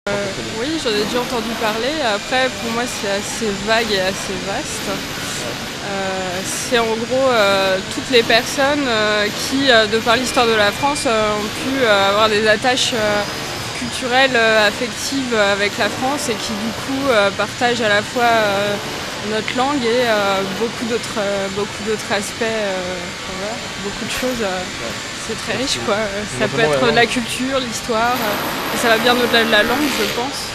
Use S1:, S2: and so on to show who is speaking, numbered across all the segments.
S1: Oui, j'en ai déjà entendu parler. Après, pour moi, c'est assez vague et assez vaste. C'est en gros toutes les personnes qui, de par l'histoire de la France, ont pu avoir des attaches culturelles, affectives avec la France et qui du coup partagent à la fois notre langue et beaucoup d'autres aspects, voilà, beaucoup de choses. C'est très riche quoi. Ça peut être de la culture, l'histoire, et ça va bien au-delà de la langue je pense.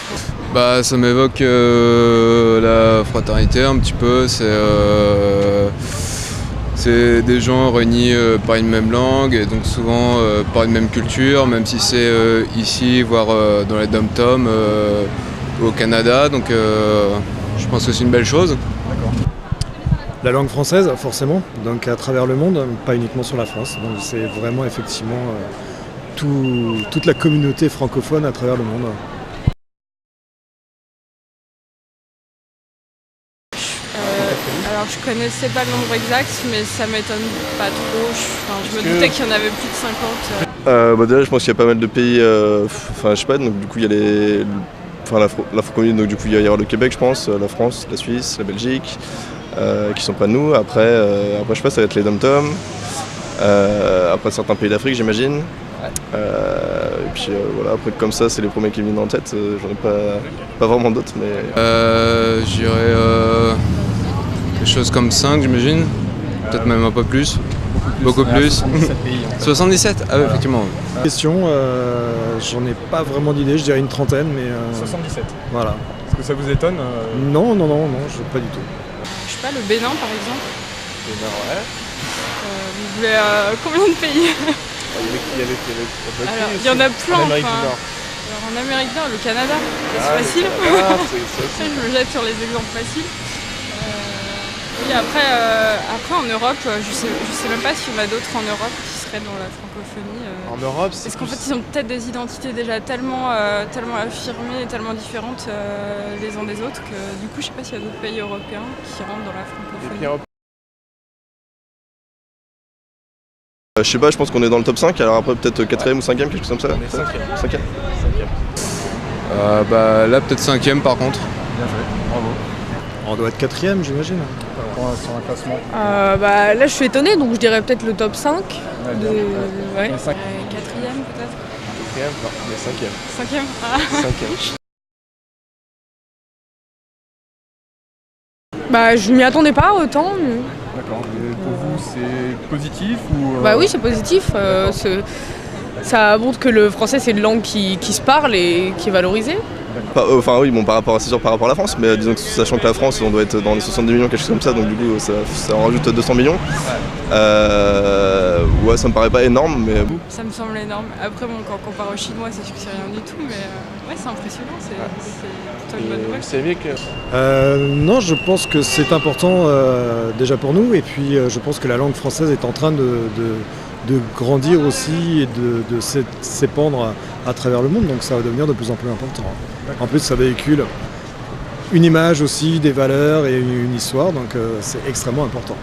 S2: Bah, ça m'évoque la fraternité un petit peu, c'est des gens réunis par une même langue et donc souvent par une même culture, même si c'est ici, voire dans les dom-toms au Canada, donc je pense que c'est une belle chose.
S3: La langue française, forcément, donc à travers le monde, pas uniquement sur la France. Donc c'est vraiment effectivement toute la communauté francophone à travers le monde.
S1: Alors je connaissais pas le nombre exact, mais ça m'étonne pas trop. Je me doutais qu'il y en avait plus de 50.
S4: Déjà je pense qu'il y a pas mal de pays, je sais pas, donc du coup il y a la francophonie, donc du coup il va y avoir le Québec je pense, la France, la Suisse, la Belgique, qui sont pas de nous. Après je sais pas, ça va être les dom-toms, après certains pays d'Afrique j'imagine. Et puis voilà, après comme ça c'est les premiers qui me viennent en tête, j'en ai pas vraiment d'autres mais.
S2: Je dirais quelque chose comme 5 j'imagine, peut-être même un peu plus. Beaucoup plus.
S5: 77 pays.
S2: 77 Ah oui, effectivement.
S3: Question, j'en ai pas vraiment d'idée, je dirais une trentaine, mais
S5: 77.
S3: voilà.
S5: Est-ce que ça vous étonne
S3: Non, pas du tout.
S1: Je sais pas, le Bénin par exemple.
S5: Ouais.
S1: Vous voulez combien de pays? Alors, il y en a plein.
S5: En Amérique du Nord.
S1: Alors, en Amérique du Nord, le Canada, c'est facile. Je me jette sur les exemples faciles. Oui, après en Europe, je sais même pas s'il y en a d'autres en Europe qui seraient dans la francophonie.
S5: En Europe,
S1: Parce qu'en fait, ils ont peut-être des identités déjà tellement affirmées et tellement différentes les uns des autres que du coup, je sais pas s'il y a d'autres pays européens qui rentrent dans la francophonie.
S4: Je sais pas, je pense qu'on est dans le top 5, alors après peut-être 4ème ou 5ème, quelque chose comme ça.
S5: On est 5ème.
S2: Là peut-être 5ème par contre.
S5: Bien joué, bravo.
S3: On doit être quatrième, j'imagine.
S5: Sur un classement.
S6: Là je suis étonnée, donc je dirais peut-être le top 5.
S5: Ouais, bien.
S6: Ouais.
S1: Quatrième peut-être.
S5: 4ème, non, on est 5ème.
S1: Cinquième. Ah.
S5: 5ème.
S6: Je m'y attendais pas autant.
S5: D'accord. Et pour vous, c'est positif ou
S6: Oui, c'est positif. Ça montre que le français c'est une langue qui se parle et qui est valorisée.
S4: Oui, bon, par rapport à la France, mais disons que sachant que la France, on doit être dans les 70 millions, quelque chose comme ça, donc du coup, ça en rajoute 200 millions. Ouais, ça me paraît pas énorme, mais.
S1: Ça me semble énorme. Après, bon, quand on compare aux Chinois, c'est sûr que c'est rien du tout, mais ouais, c'est impressionnant, c'est plutôt une bonne nouvelle.
S5: Vous saviez que.
S3: Non, je pense que c'est important déjà pour nous, et puis je pense que la langue française est en train de grandir aussi et de s'épandre à travers le monde, donc ça va devenir de plus en plus important. En plus, ça véhicule une image aussi, des valeurs et une histoire, donc c'est extrêmement important.